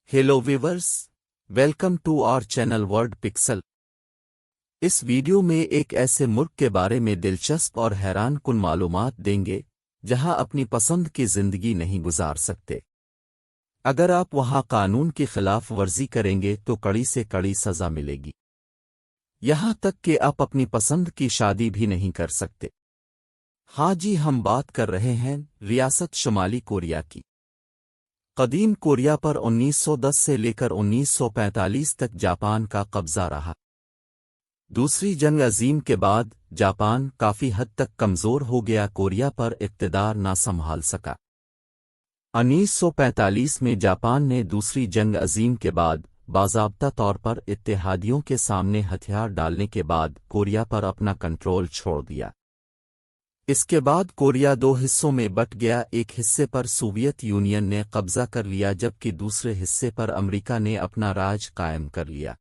Hello viewers, welcome to our channel World Pixel. इस video में एक ऐसे मुल्क के बारे में दिलचस्प और हैरान कुन मालूमात देंगे जहां अपनी पसंद की जिंदगी नहीं गुजार सकते। अगर आप वहां कानून की खिलाफ वर्जी करेंगे तो कड़ी से कड़ी सजा मिलेगी, यहां तक कि आप अपनी पसंद की शादी भी नहीं कर सकते। हाँ जी, हम बात कर रहे हैं रियासत शुमाली कोरिया की। कदीम कोरिया पर 1910 से लेकर 1945 तक जापान का कब्जा रहा। दूसरी जंग अजीम के बाद जापान काफी हद तक कमजोर हो गया, कोरिया पर इक़्तिदार ना संभाल सका। 1945 में जापान ने दूसरी जंग अजीम के बाद बाज़ाब्ता तौर पर इत्तेहादियों के सामने हथियार डालने के बाद कोरिया पर अपना कंट्रोल छोड़ दिया। इसके बाद कोरिया दो हिस्सों में बंट गया। एक हिस्से पर सोवियत यूनियन ने कब्जा कर लिया, जबकि दूसरे हिस्से पर अमेरिका ने अपना राज कायम कर लिया।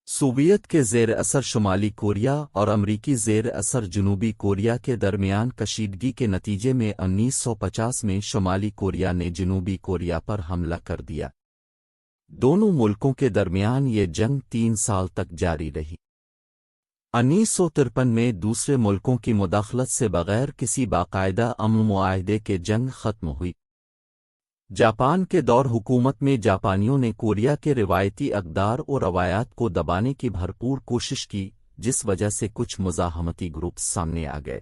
सोवियत के ज़ेर असर शुमाली कोरिया और अमरीकी ज़ेर असर जनूबी कोरिया के दरमियान कशीदगी के नतीजे में 1950 में शुमाली कोरिया ने जनूबी कोरिया पर हमला कर दिया। दोनों मुल्कों के दरमियान ये जंग 3 साल तक जारी रही। 1953 में दूसरे मुल्कों की मुदाखलत से बगैर किसी बाकायदा अमन मुआहदे के जंग खत्म हुई। जापान के दौर हुकूमत में जापानियों ने कोरिया के रिवायती अक़दार और रवायात को दबाने की भरपूर कोशिश की, जिस वजह से कुछ मुज़ाहमती ग्रुप्स सामने आ गए।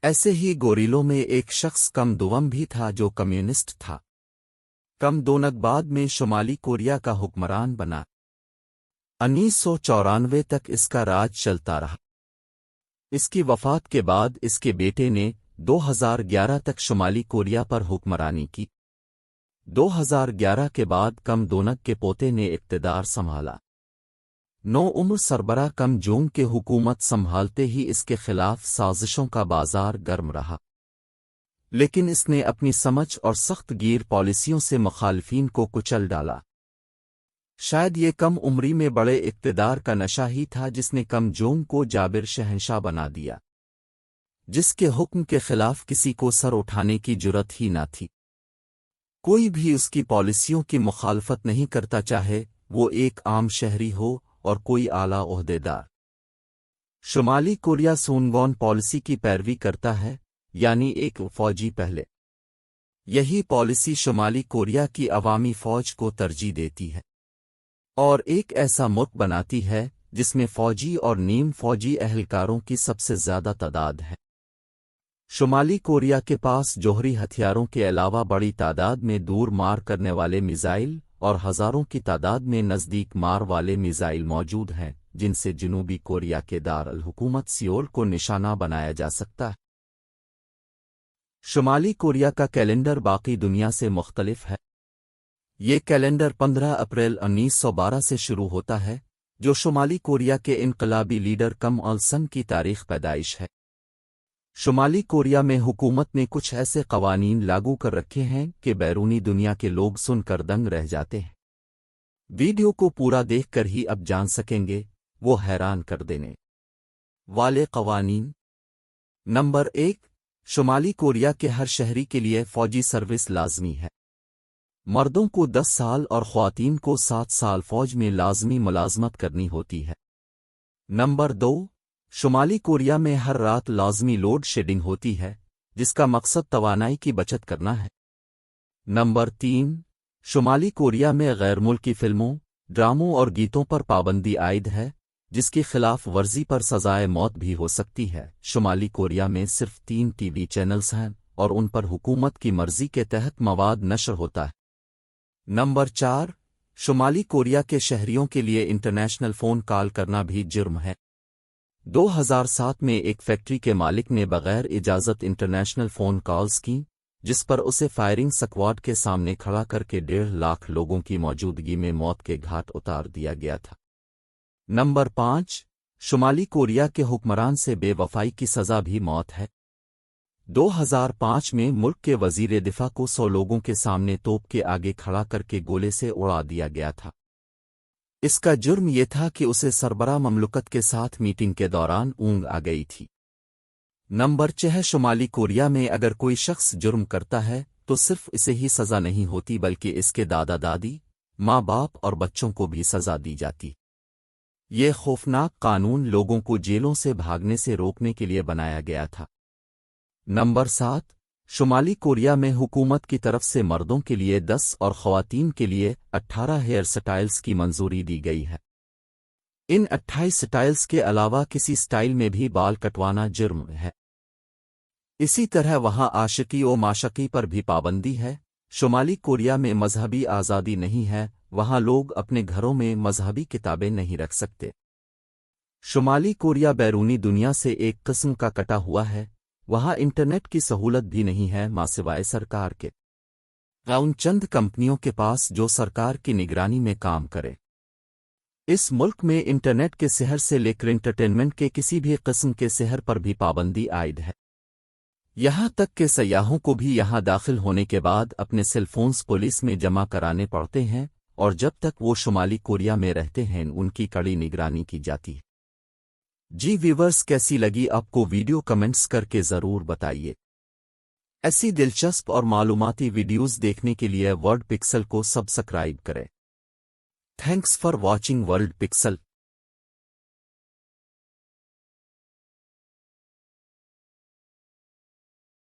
ऐसे ही गोरिलों में एक शख्स कम दुवम भी था जो कम्युनिस्ट था। कम दोनक बाद में शुमाली कोरिया का हुक्मरान बना। 1994 तक इसका राज चलता रहा। इसकी वफ़ात के बाद इसके बेटे ने 2011 तक शुमाली कोरिया पर हुक्मरानी की। 2011 के बाद कम दोनक के पोते ने इक़्तिदार संभाला। 9 उम्र सरबराह कम जोंग के हुकूमत संभालते ही इसके खिलाफ साजिशों का बाजार गर्म रहा, लेकिन इसने अपनी समझ और सख्त गिर पॉलिसियों से मुखालिफिन को कुचल डाला। शायद ये कम उम्री में बड़े इक़्तिदार का नशा ही था जिसने कम जोंग को जाबिर शहंशाह बना दिया, जिसके हुक्म के खिलाफ किसी को सर उठाने की जुर्रत ही ना थी। कोई भी उसकी पॉलिसियों की मुखालफत नहीं करता, चाहे वो एक आम शहरी हो और कोई आला ओहदेदार। शुमाली कोरिया सूनगॉन पॉलिसी की पैरवी करता है, यानी एक फौजी पहले। यही पॉलिसी शुमाली कोरिया की अवामी फौज को तरजीह देती है और एक ऐसा मुल्क बनाती है जिसमें फौजी और नीम फौजी अहलकारों की सबसे ज्यादा तादाद है। शुमाली कोरिया के पास जोहरी हथियारों के अलावा बड़ी तादाद में दूर मार करने वाले मिसाइल और हजारों की तादाद में नजदीक मार वाले मिसाइल मौजूद हैं, जिनसे जनूबी कोरिया के दार अल हुकूमत सियोल को निशाना बनाया जा सकता है। शुमाली कोरिया का कैलेंडर बाकी दुनिया से मुख्तलिफ है। ये कैलेंडर 15 अप्रैल 1912 से शुरू होता है, जो शुमाली कोरिया के इनकलाबी लीडर कम अल सन की तारीख पैदाइश है। शुमाली कोरिया में हुकूमत ने कुछ ऐसे कवानीन लागू कर रखे हैं कि बैरूनी दुनिया के लोग सुनकर दंग रह जाते हैं। वीडियो को पूरा देखकर ही अब जान सकेंगे वो हैरान कर देने वाले कवानीन। नंबर 1, शुमाली कोरिया के हर शहरी के लिए फौजी सर्विस लाजमी है। मर्दों को 10 साल और ख्वातीन को 7 साल फौज में लाजमी मुलाजमत करनी होती है। नंबर 2, शुमाली कोरिया में हर रात लाजमी लोड शेडिंग होती है, जिसका मकसद तवानाई की बचत करना है। नंबर 3, शुमाली कोरिया में गैर मुल्की फिल्मों, ड्रामों और गीतों पर पाबंदी आयद है, जिसकी खिलाफ वर्जी पर सजाए मौत भी हो सकती है। शुमाली कोरिया में सिर्फ 3 टीवी चैनल्स हैं और उन पर हुकूमत की मर्जी के तहत मवाद नशर होता है। नंबर 4, शुमाली कोरिया के शहरियों के लिए इंटरनेशनल फ़ोन कॉल करना भी जुर्म है। 2007 में एक फैक्ट्री के मालिक ने बगैर इजाज़त इंटरनेशनल फ़ोन कॉल्स की, जिस पर उसे फायरिंग स्क्वाड के सामने खड़ा करके 1.5 लाख लोगों की मौजूदगी में मौत के घाट उतार दिया गया था। नंबर 5, शुमाली कोरिया के हुक्मरान से बेवफाई की सज़ा भी मौत है। 2005 में मुल्क के वज़ीर दिफा को 100 लोगों के सामने तोप के आगे खड़ा करके गोले से उड़ा दिया गया था। इसका जुर्म यह था कि उसे सरबराह ममलुकत के साथ मीटिंग के दौरान ऊँग आ गई थी। नंबर 6, शुमाली कोरिया में अगर कोई शख्स जुर्म करता है تو صرف اسے ہی سزا نہیں ہوتی بلکہ اس کے دادا دادی، ماں باپ اور بچوں کو بھی سزا دی جاتی۔ یہ خوفناک قانون لوگوں کو جیلوں سے بھاگنے سے روکنے کے لیے بنایا گیا تھا۔ نمبر 7، شمالی کوریا میں حکومت کی طرف سے مردوں کے لیے 10 اور خواتین کے لیے 18 ہیئر سٹائلز کی منظوری دی گئی ہے۔ ان 28 سٹائلز کے علاوہ کسی سٹائل میں بھی بال کٹوانا جرم ہے۔ اسی طرح وہاں عاشقی و معشقی پر بھی پابندی ہے۔ شمالی کوریا میں مذہبی آزادی نہیں ہے، وہاں لوگ اپنے گھروں میں مذہبی کتابیں نہیں رکھ سکتے۔ شمالی کوریا بیرونی دنیا سے ایک قسم کا کٹا ہوا ہے، وہاں انٹرنیٹ کی سہولت بھی نہیں ہے ماں سوائے سرکار کے، ان چند کمپنیوں کے پاس جو سرکار کی نگرانی میں کام کرے۔ اس ملک میں انٹرنیٹ کے سحر سے لے کر انٹرٹینمنٹ کے کسی بھی قسم کے سحر پر بھی پابندی عائد ہے، یہاں تک کہ سیاحوں کو بھی یہاں داخل ہونے کے بعد اپنے سیل فونز پولیس میں جمع کرانے پڑتے ہیں، اور جب تک وہ شمالی کوریا میں رہتے ہیں ان کی کڑی نگرانی کی جاتی ہے۔ جی ویورز، کیسی لگی آپ کو ویڈیو؟ کمنٹس کر کے ضرور بتائیے۔ ایسی دلچسپ اور معلوماتی ویڈیوز دیکھنے کے لیے ورلڈ پکسل کو سبسکرائب کریں۔ Thanks for watching world pixel.